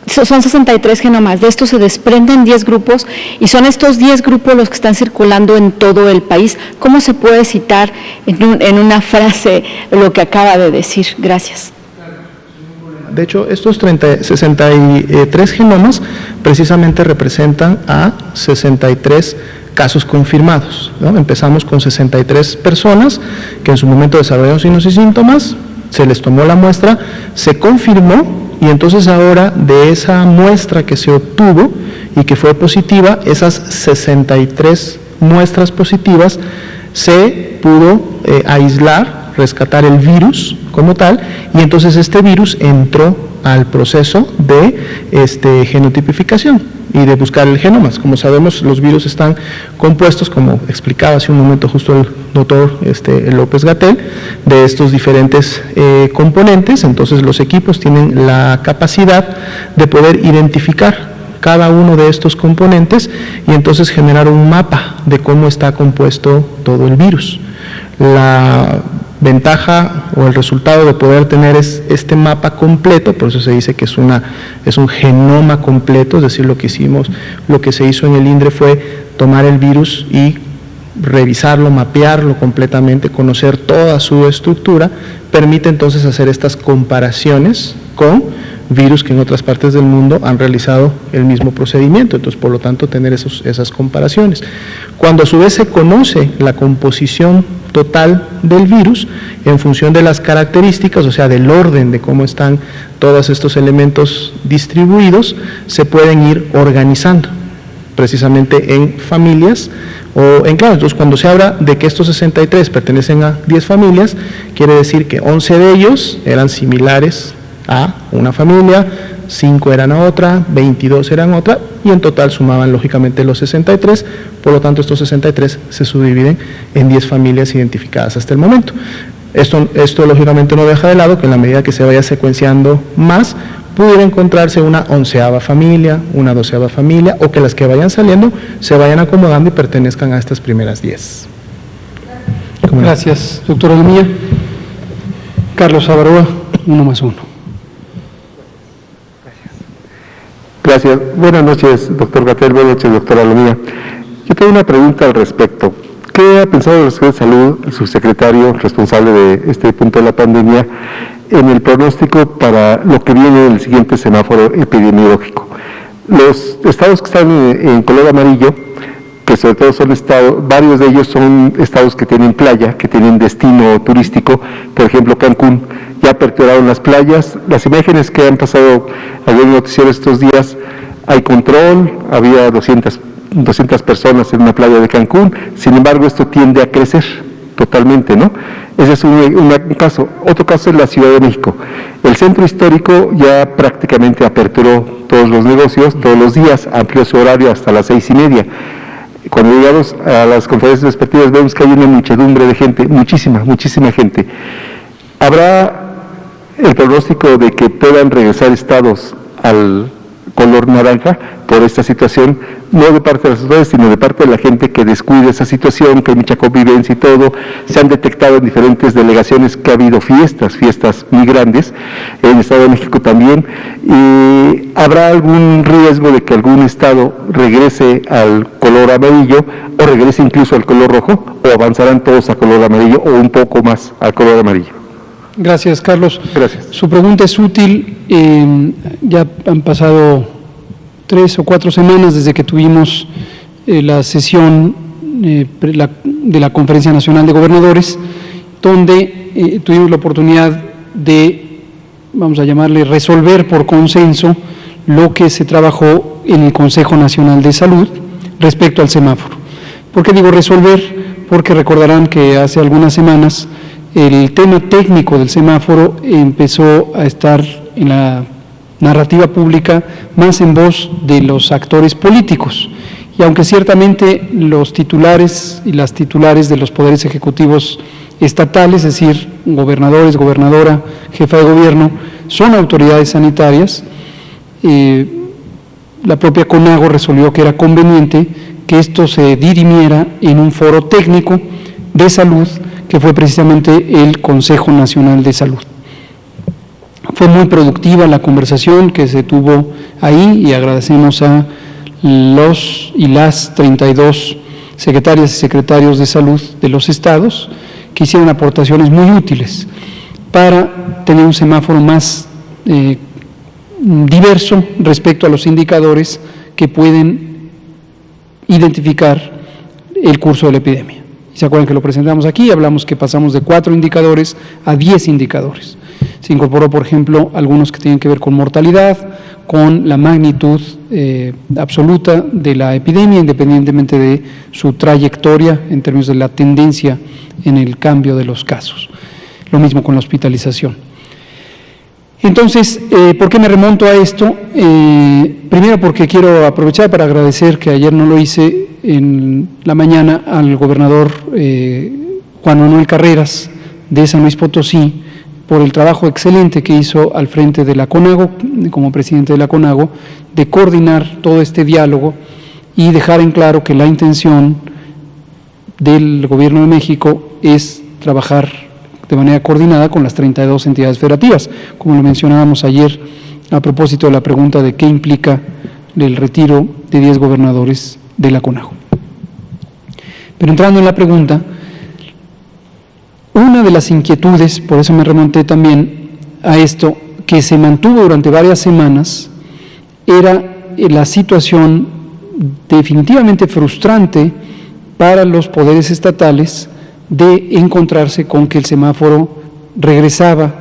Son 63 genomas, de estos se desprenden 10 grupos y son estos 10 grupos los que están circulando en todo el país. ¿Cómo se puede citar en una frase lo que acaba de decir? Gracias. De hecho, estos 63 genomas precisamente representan a 63 casos confirmados, ¿no? Empezamos con 63 personas que en su momento desarrollaron signos y síntomas, se les tomó la muestra, se confirmó y entonces ahora de esa muestra que se obtuvo y que fue positiva, esas 63 muestras positivas se pudo aislar, rescatar el virus como tal, y entonces este virus entró al proceso de genotipificación y de buscar el genoma. Como sabemos, los virus están compuestos, como explicaba hace un momento justo el doctor López-Gatell, de estos diferentes componentes. Entonces los equipos tienen la capacidad de poder identificar cada uno de estos componentes y entonces generar un mapa de cómo está compuesto todo el virus. La ventaja o el resultado de poder tener este mapa completo, por eso se dice que es un genoma completo, es decir, lo que se hizo en el INDRE fue tomar el virus y revisarlo, mapearlo completamente, conocer toda su estructura, permite entonces hacer estas comparaciones con virus que en otras partes del mundo han realizado el mismo procedimiento, entonces por lo tanto tener esas comparaciones. Cuando a su vez se conoce la composición total del virus en función de las características, o sea del orden de cómo están todos estos elementos distribuidos, se pueden ir organizando precisamente en familias o en clases. Entonces cuando se habla de que estos 63 pertenecen a 10 familias, quiere decir que 11 de ellos eran similares a una familia, 5 eran a otra, 22 eran otra, y en total sumaban lógicamente los 63, por lo tanto estos 63 se subdividen en 10 familias identificadas hasta el momento. Esto lógicamente no deja de lado que en la medida que se vaya secuenciando más, pudiera encontrarse una 11ª familia, una 12ª familia, o que las que vayan saliendo se vayan acomodando y pertenezcan a estas primeras 10. Gracias, doctora Lumía. Carlos Avaroa, 1+1. Gracias. Buenas noches, doctor Gatell. Buenas noches, doctora Lomía. Yo tengo una pregunta al respecto. ¿Qué ha pensado el secretario de Salud, el subsecretario responsable de este punto de la pandemia, en el pronóstico para lo que viene en el siguiente semáforo epidemiológico? Los estados que están en color amarillo, que sobre todo son estados, varios de ellos son estados que tienen playa, que tienen destino turístico, por ejemplo Cancún, ya aperturaron las playas. Las imágenes que han pasado algún noticiero estos días, hay control, había 200 personas en una playa de Cancún, sin embargo esto tiende a crecer totalmente, ¿no? Ese es un caso. Otro caso es la Ciudad de México. El centro histórico ya prácticamente aperturó todos los negocios, todos los días, amplió su horario hasta las 6:30. Cuando llegamos a las conferencias respectivas vemos que hay una muchedumbre de gente, muchísima gente. ¿Habrá el pronóstico de que puedan regresar estados al color naranja por esta situación, no de parte de las autoridades, sino de parte de la gente que descuida esa situación, que hay mucha convivencia y todo? Se han detectado en diferentes delegaciones que ha habido fiestas muy grandes, en el Estado de México también, y ¿habrá algún riesgo de que algún estado regrese al color amarillo o regrese incluso al color rojo, o avanzarán todos a color amarillo o un poco más al color amarillo? Gracias, Carlos. Gracias. Su pregunta es útil. Ya han pasado 3 o 4 semanas desde que tuvimos la sesión de la Conferencia Nacional de Gobernadores, donde tuvimos la oportunidad de, vamos a llamarle, resolver por consenso lo que se trabajó en el Consejo Nacional de Salud respecto al semáforo. ¿Por qué digo resolver? Porque recordarán que hace algunas semanas el tema técnico del semáforo empezó a estar en la narrativa pública más en voz de los actores políticos. Y aunque ciertamente los titulares y las titulares de los poderes ejecutivos estatales, es decir, gobernadores, gobernadora, jefa de gobierno, son autoridades sanitarias, la propia CONAGO resolvió que era conveniente que esto se dirimiera en un foro técnico de salud, que fue precisamente el Consejo Nacional de Salud. Fue muy productiva la conversación que se tuvo ahí y agradecemos a los y las 32 secretarias y secretarios de salud de los estados que hicieron aportaciones muy útiles para tener un semáforo más diverso respecto a los indicadores que pueden identificar el curso de la epidemia. ¿Se acuerdan que lo presentamos aquí? Hablamos que pasamos de 4 indicadores a 10 indicadores. Se incorporó, por ejemplo, algunos que tienen que ver con mortalidad, con la magnitud absoluta de la epidemia, independientemente de su trayectoria en términos de la tendencia en el cambio de los casos. Lo mismo con la hospitalización. Entonces, ¿por qué me remonto a esto? Primero porque quiero aprovechar para agradecer, que ayer no lo hice en la mañana, al gobernador Juan Manuel Carreras de San Luis Potosí, por el trabajo excelente que hizo al frente de la CONAGO, como presidente de la CONAGO, de coordinar todo este diálogo y dejar en claro que la intención del Gobierno de México es trabajar de manera coordinada con las 32 entidades federativas, como lo mencionábamos ayer a propósito de la pregunta de qué implica el retiro de 10 gobernadores de la CONAGO. Pero entrando en la pregunta, una de las inquietudes, por eso me remonté también a esto, que se mantuvo durante varias semanas, era la situación definitivamente frustrante para los poderes estatales de encontrarse con que el semáforo regresaba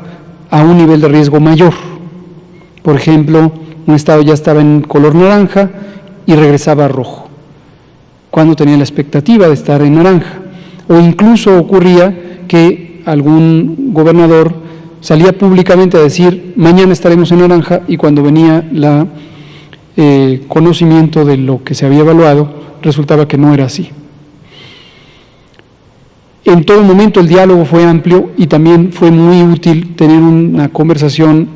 a un nivel de riesgo mayor. Por ejemplo, un estado ya estaba en color naranja y regresaba a rojo, cuando tenía la expectativa de estar en naranja. O incluso ocurría que algún gobernador salía públicamente a decir, mañana estaremos en naranja, y cuando venía el conocimiento de lo que se había evaluado, resultaba que no era así. En todo momento el diálogo fue amplio y también fue muy útil tener una conversación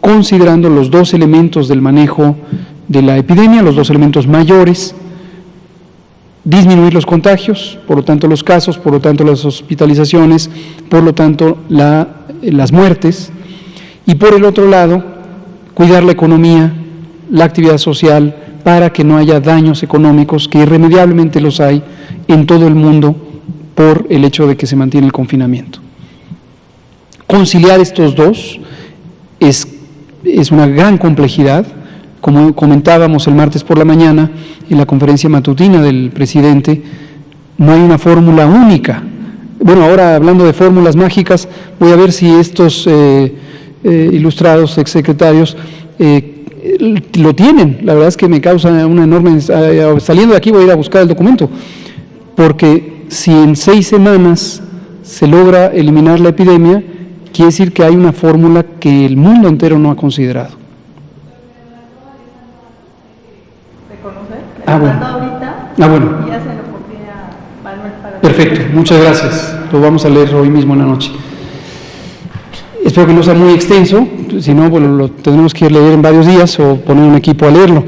considerando los 2 elementos del manejo de la epidemia, los 2 elementos mayores: disminuir los contagios, por lo tanto los casos, por lo tanto las hospitalizaciones, por lo tanto las muertes, y por el otro lado, cuidar la economía, la actividad social, para que no haya daños económicos, que irremediablemente los hay en todo el mundo por el hecho de que se mantiene el confinamiento. Conciliar estos dos es una gran complejidad. Como comentábamos el martes por la mañana en la conferencia matutina del presidente, no hay una fórmula única. Bueno, ahora hablando de fórmulas mágicas, voy a ver si estos ilustrados exsecretarios lo tienen. La verdad es que me causa una enorme... Saliendo de aquí voy a ir a buscar el documento, porque si en 6 semanas se logra eliminar la epidemia, quiere decir que hay una fórmula que el mundo entero no ha considerado. Bueno. Perfecto, muchas gracias. Lo vamos a leer hoy mismo en la noche. Espero que no sea muy extenso, si no, bueno, lo tendremos que leer en varios días o poner un equipo a leerlo.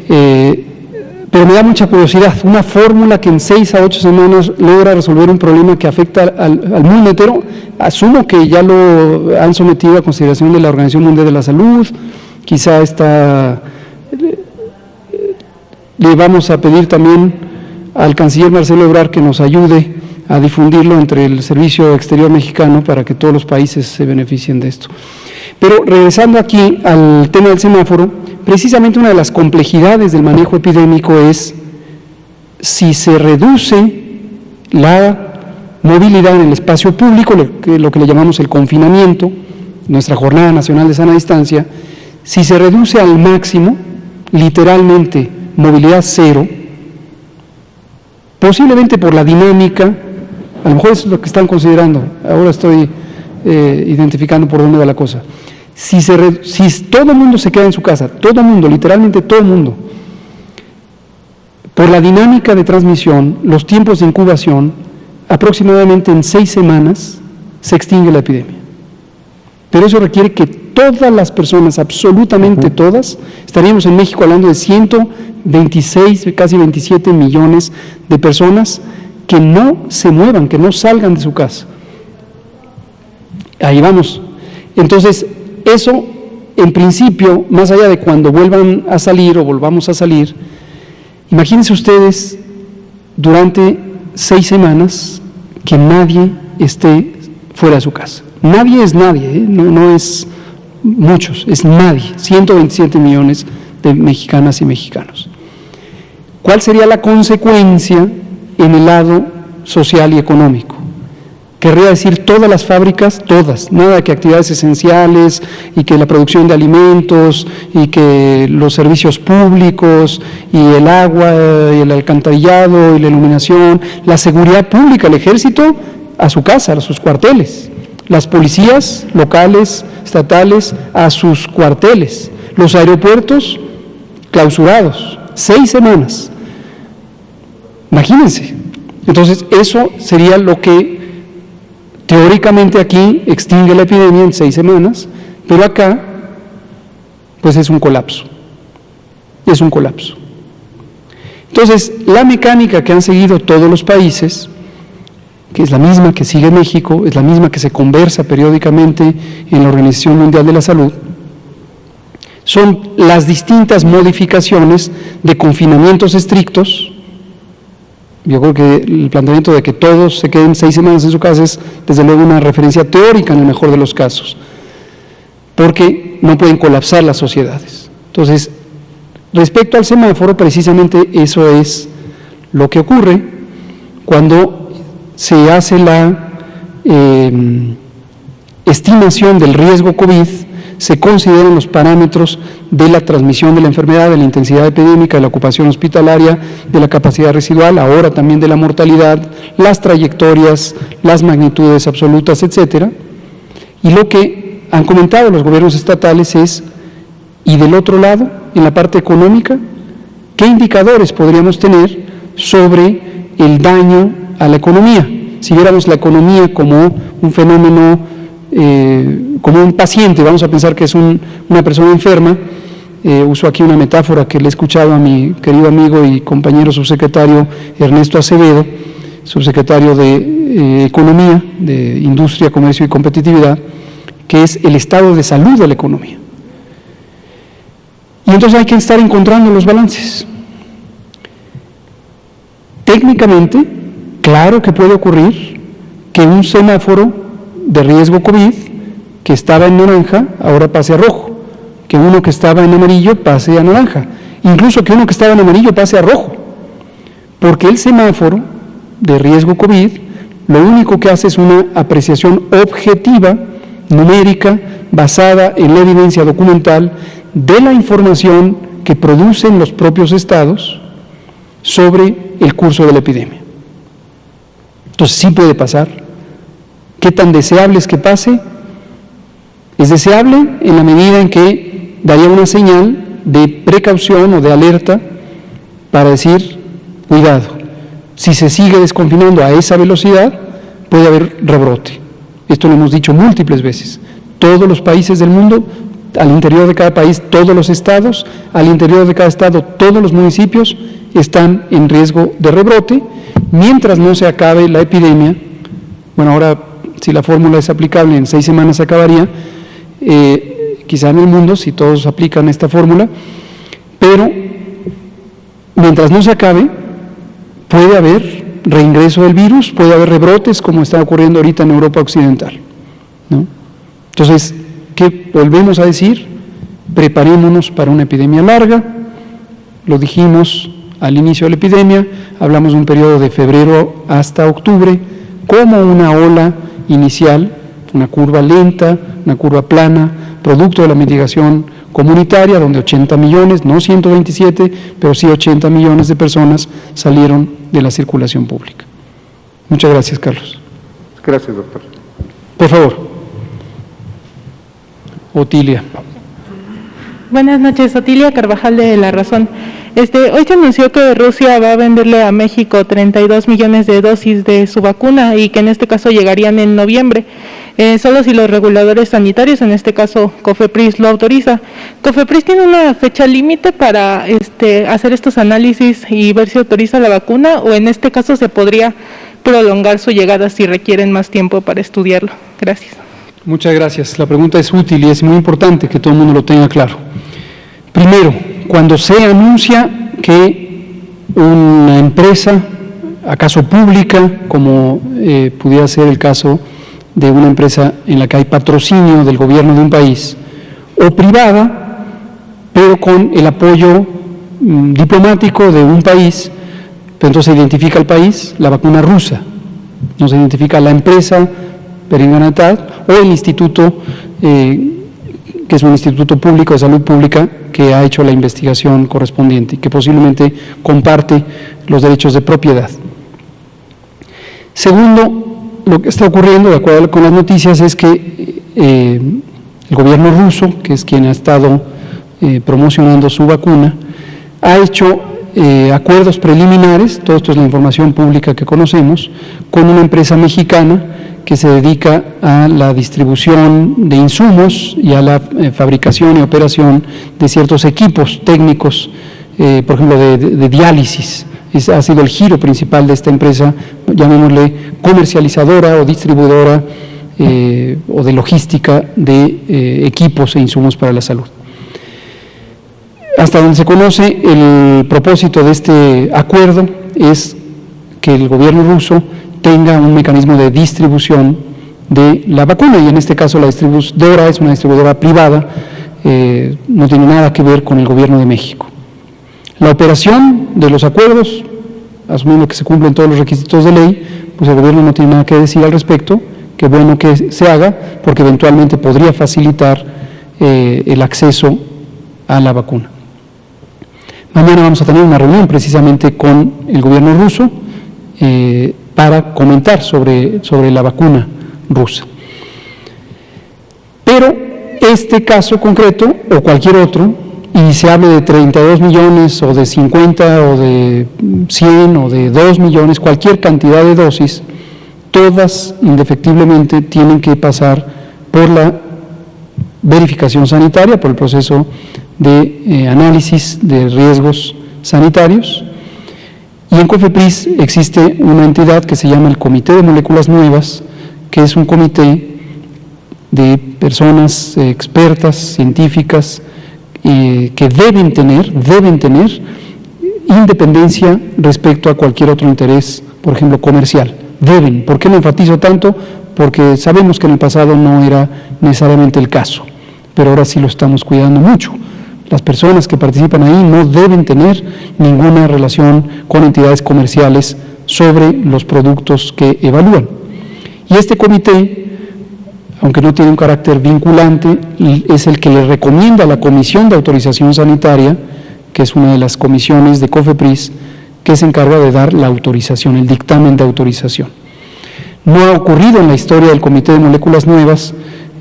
Pero me da mucha curiosidad, una fórmula que en 6 a 8 semanas logra resolver un problema que afecta al mundo entero. Asumo que ya lo han sometido a consideración de la Organización Mundial de la Salud, quizá le vamos a pedir también al canciller Marcelo Ebrard que nos ayude a difundirlo entre el Servicio Exterior Mexicano para que todos los países se beneficien de esto. Pero regresando aquí al tema del semáforo, precisamente una de las complejidades del manejo epidémico es si se reduce la movilidad en el espacio público, lo que le llamamos el confinamiento, nuestra Jornada Nacional de Sana Distancia, si se reduce al máximo, literalmente movilidad cero, posiblemente por la dinámica, a lo mejor eso es lo que están considerando, ahora estoy identificando por dónde va la cosa. Si todo el mundo se queda en su casa, todo el mundo, literalmente todo el mundo, por la dinámica de transmisión, los tiempos de incubación, aproximadamente en 6 semanas se extingue la epidemia. Pero eso requiere que todas las personas, absolutamente todas, estaríamos en México hablando de 126, casi 27 millones de personas que no se muevan, que no salgan de su casa. Ahí vamos. Entonces, eso, en principio, más allá de cuando vuelvan a salir o volvamos a salir, imagínense ustedes durante 6 semanas que nadie esté fuera de su casa. Nadie es nadie, no es muchos, es nadie, 127 millones de mexicanas y mexicanos. ¿Cuál sería la consecuencia en el lado social y económico? Querría decir todas las fábricas, todas, nada que actividades esenciales y que la producción de alimentos y que los servicios públicos y el agua y el alcantarillado y la iluminación, la seguridad pública, el ejército a su casa, a sus cuarteles, las policías locales, estatales a sus cuarteles, los aeropuertos clausurados, 6 semanas. Imagínense. Entonces, eso sería lo que teóricamente aquí extingue la epidemia en 6 semanas, pero acá, pues es un colapso. Es un colapso. Entonces, la mecánica que han seguido todos los países, que es la misma que sigue México, es la misma que se conversa periódicamente en la Organización Mundial de la Salud, son las distintas modificaciones de confinamientos estrictos. Yo creo que el planteamiento de que todos se queden 6 semanas en su casa es desde luego una referencia teórica en el mejor de los casos, porque no pueden colapsar las sociedades. Entonces, respecto al semáforo, precisamente eso es lo que ocurre cuando se hace la estimación del riesgo COVID, se consideran los parámetros de la transmisión de la enfermedad, de la intensidad epidémica, de la ocupación hospitalaria, de la capacidad residual, ahora también de la mortalidad, las trayectorias, las magnitudes absolutas, etcétera. Y lo que han comentado los gobiernos estatales es, y del otro lado, en la parte económica, ¿qué indicadores podríamos tener sobre el daño a la economía? Si viéramos la economía como un fenómeno, como un paciente, vamos a pensar que es una persona enferma, uso aquí una metáfora que le he escuchado a mi querido amigo y compañero subsecretario Ernesto Acevedo, subsecretario de Economía, de Industria, Comercio y Competitividad, que es el estado de salud de la economía. Y entonces hay que estar encontrando los balances. Técnicamente, claro que puede ocurrir que un semáforo de riesgo COVID que estaba en naranja ahora pase a rojo, que uno que estaba en amarillo pase a naranja, incluso que uno que estaba en amarillo pase a rojo, porque el semáforo de riesgo COVID lo único que hace es una apreciación objetiva, numérica, basada en la evidencia documental de la información que producen los propios estados sobre el curso de la epidemia. Entonces sí puede pasar. ¿Qué tan deseable es que pase? Es deseable en la medida en que daría una señal de precaución o de alerta para decir, cuidado, si se sigue desconfinando a esa velocidad, puede haber rebrote. Esto lo hemos dicho múltiples veces. Todos los países del mundo, al interior de cada país, todos los estados, al interior de cada estado, todos los municipios están en riesgo de rebrote, mientras no se acabe la epidemia. Bueno, ahora, si la fórmula es aplicable, en 6 semanas se acabaría, quizá en el mundo, si todos aplican esta fórmula, pero mientras no se acabe, puede haber reingreso del virus, puede haber rebrotes, como está ocurriendo ahorita en Europa Occidental, ¿no? Entonces, ¿qué volvemos a decir? Preparémonos para una epidemia larga, lo dijimos al inicio de la epidemia, hablamos de un periodo de febrero hasta octubre, como una ola inicial, una curva lenta, una curva plana, producto de la mitigación comunitaria, donde 80 millones, no 127, pero sí 80 millones de personas salieron de la circulación pública. Muchas gracias, Carlos. Gracias, doctor. Por favor. Otilia. Buenas noches, Otilia Carvajal de La Razón. Hoy se anunció que Rusia va a venderle a México 32 millones de dosis de su vacuna y que en este caso llegarían en noviembre, solo si los reguladores sanitarios, en este caso COFEPRIS, lo autoriza. ¿COFEPRIS tiene una fecha límite para hacer estos análisis y ver si autoriza la vacuna, o en este caso se podría prolongar su llegada si requieren más tiempo para estudiarlo? Gracias. Muchas gracias. La pregunta es útil y es muy importante que todo el mundo lo tenga claro. Primero, cuando se anuncia que una empresa, acaso pública, como pudiera ser el caso de una empresa en la que hay patrocinio del gobierno de un país, o privada, pero con el apoyo diplomático de un país, pero entonces se identifica el país, la vacuna rusa, no se identifica la empresa Peringanatad o el instituto, que es un instituto público de salud pública que ha hecho la investigación correspondiente y que posiblemente comparte los derechos de propiedad. Segundo, lo que está ocurriendo, de acuerdo con las noticias, es que el gobierno ruso, que es quien ha estado promocionando su vacuna, ha hecho acuerdos preliminares, todo esto es la información pública que conocemos, con una empresa mexicana que se dedica a la distribución de insumos y a la fabricación y operación de ciertos equipos técnicos, por ejemplo, de diálisis. Ha sido el giro principal de esta empresa, llamémosle comercializadora o distribuidora o de logística de equipos e insumos para la salud. Hasta donde se conoce, el propósito de este acuerdo es que el gobierno ruso tenga un mecanismo de distribución de la vacuna, y en este caso la distribuidora es una distribuidora privada, no tiene nada que ver con el gobierno de México. La operación de los acuerdos, asumiendo que se cumplen todos los requisitos de ley, pues el gobierno no tiene nada que decir al respecto, qué bueno que se haga, porque eventualmente podría facilitar el acceso a la vacuna. Mañana vamos a tener una reunión precisamente con el gobierno ruso para comentar sobre la vacuna rusa. Pero este caso concreto, o cualquier otro, y se hable de 32 millones, o de 50, o de 100, o de 2 millones, cualquier cantidad de dosis, todas indefectiblemente tienen que pasar por la verificación sanitaria, por el proceso de análisis de riesgos sanitarios. Y en COFEPRIS existe una entidad que se llama el Comité de Moléculas Nuevas, que es un comité de personas expertas, científicas, que deben tener independencia respecto a cualquier otro interés, por ejemplo, comercial. Deben. ¿Por qué lo enfatizo tanto? Porque sabemos que en el pasado no era necesariamente el caso, pero ahora sí lo estamos cuidando mucho. Las personas que participan ahí no deben tener ninguna relación con entidades comerciales sobre los productos que evalúan. Y este comité, aunque no tiene un carácter vinculante, es el que le recomienda a la Comisión de Autorización Sanitaria, que es una de las comisiones de COFEPRIS, que se encarga de dar la autorización, el dictamen de autorización. No ha ocurrido en la historia del Comité de Moléculas Nuevas,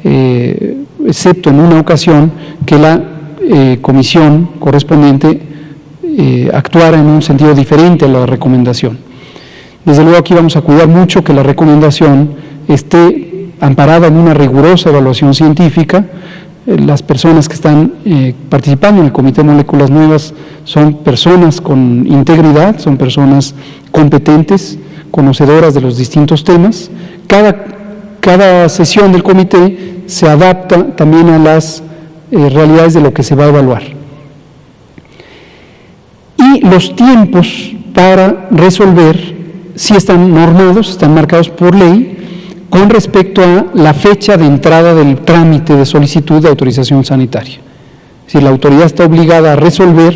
excepto en una ocasión, que la comisión correspondiente actuara en un sentido diferente a la recomendación. Desde luego aquí vamos a cuidar mucho que la recomendación esté amparada en una rigurosa evaluación científica. Las personas que están participando en el Comité de Moléculas Nuevas son personas con integridad, son personas competentes, conocedoras de los distintos temas. Cada sesión del comité se adapta también a las realidades de lo que se va a evaluar. Y los tiempos para resolver sí están normados, están marcados por ley, con respecto a la fecha de entrada del trámite de solicitud de autorización sanitaria. Si la autoridad está obligada a resolver,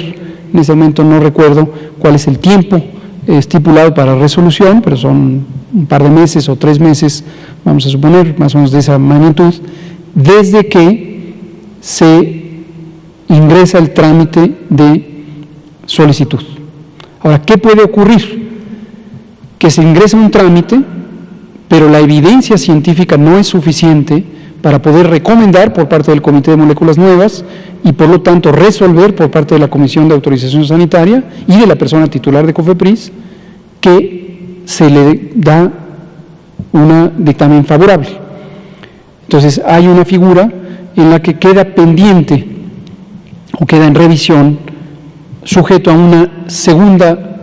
en ese momento no recuerdo cuál es el tiempo estipulado para resolución, pero son un par de meses o 3 meses, vamos a suponer, más o menos de esa magnitud, desde que se ingresa el trámite de solicitud. Ahora, ¿qué puede ocurrir? Que se ingresa un trámite, pero la evidencia científica no es suficiente para poder recomendar por parte del Comité de Moléculas Nuevas y por lo tanto resolver por parte de la Comisión de Autorización Sanitaria y de la persona titular de COFEPRIS que se le da un dictamen favorable. Entonces hay una figura en la que queda pendiente o queda en revisión sujeto a una segunda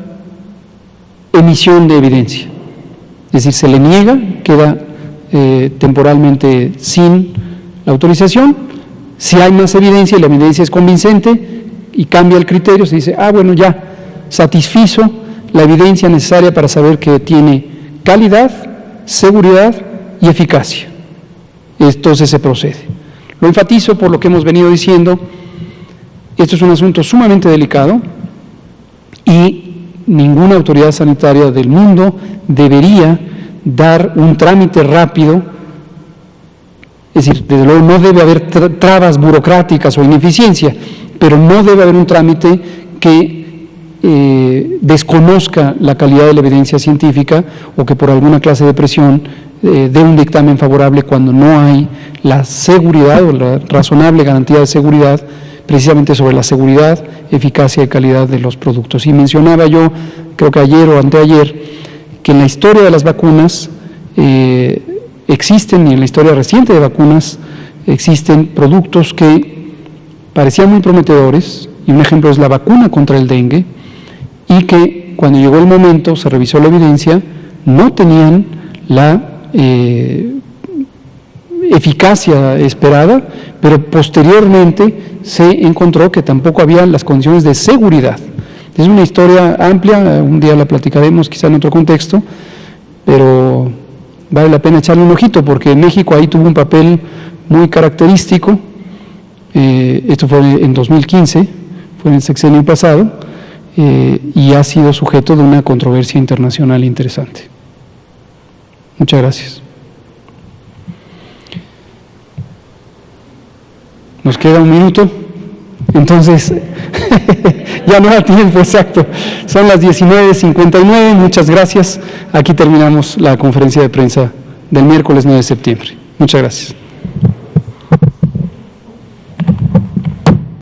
emisión de evidencia. Es decir, se le niega, queda temporalmente sin la autorización. Si hay más evidencia y la evidencia es convincente y cambia el criterio, se dice, bueno, ya satisfizo la evidencia necesaria para saber que tiene calidad, seguridad y eficacia. Entonces se procede. Lo enfatizo por lo que hemos venido diciendo. Esto es un asunto sumamente delicado y ninguna autoridad sanitaria del mundo debería dar un trámite rápido, es decir, desde luego no debe haber trabas burocráticas o ineficiencia, pero no debe haber un trámite que desconozca la calidad de la evidencia científica o que por alguna clase de presión dé un dictamen favorable cuando no hay la seguridad o la razonable garantía de seguridad precisamente sobre la seguridad, eficacia y calidad de los productos. Y mencionaba yo, creo que ayer o anteayer, que en la historia de las vacunas existen, y en la historia reciente de vacunas, existen productos que parecían muy prometedores, y un ejemplo es la vacuna contra el dengue, y que cuando llegó el momento, se revisó la evidencia, no tenían la eficacia esperada, pero posteriormente se encontró que tampoco había las condiciones de seguridad. Es una historia amplia, un día la platicaremos quizá en otro contexto, pero vale la pena echarle un ojito porque México ahí tuvo un papel muy característico. Esto fue en 2015, fue en el sexenio pasado, y ha sido sujeto de una controversia internacional interesante. Muchas gracias. Nos queda un minuto, entonces ya no da tiempo, exacto. Son las 19:59, muchas gracias. Aquí terminamos la conferencia de prensa del miércoles 9 de septiembre. Muchas gracias.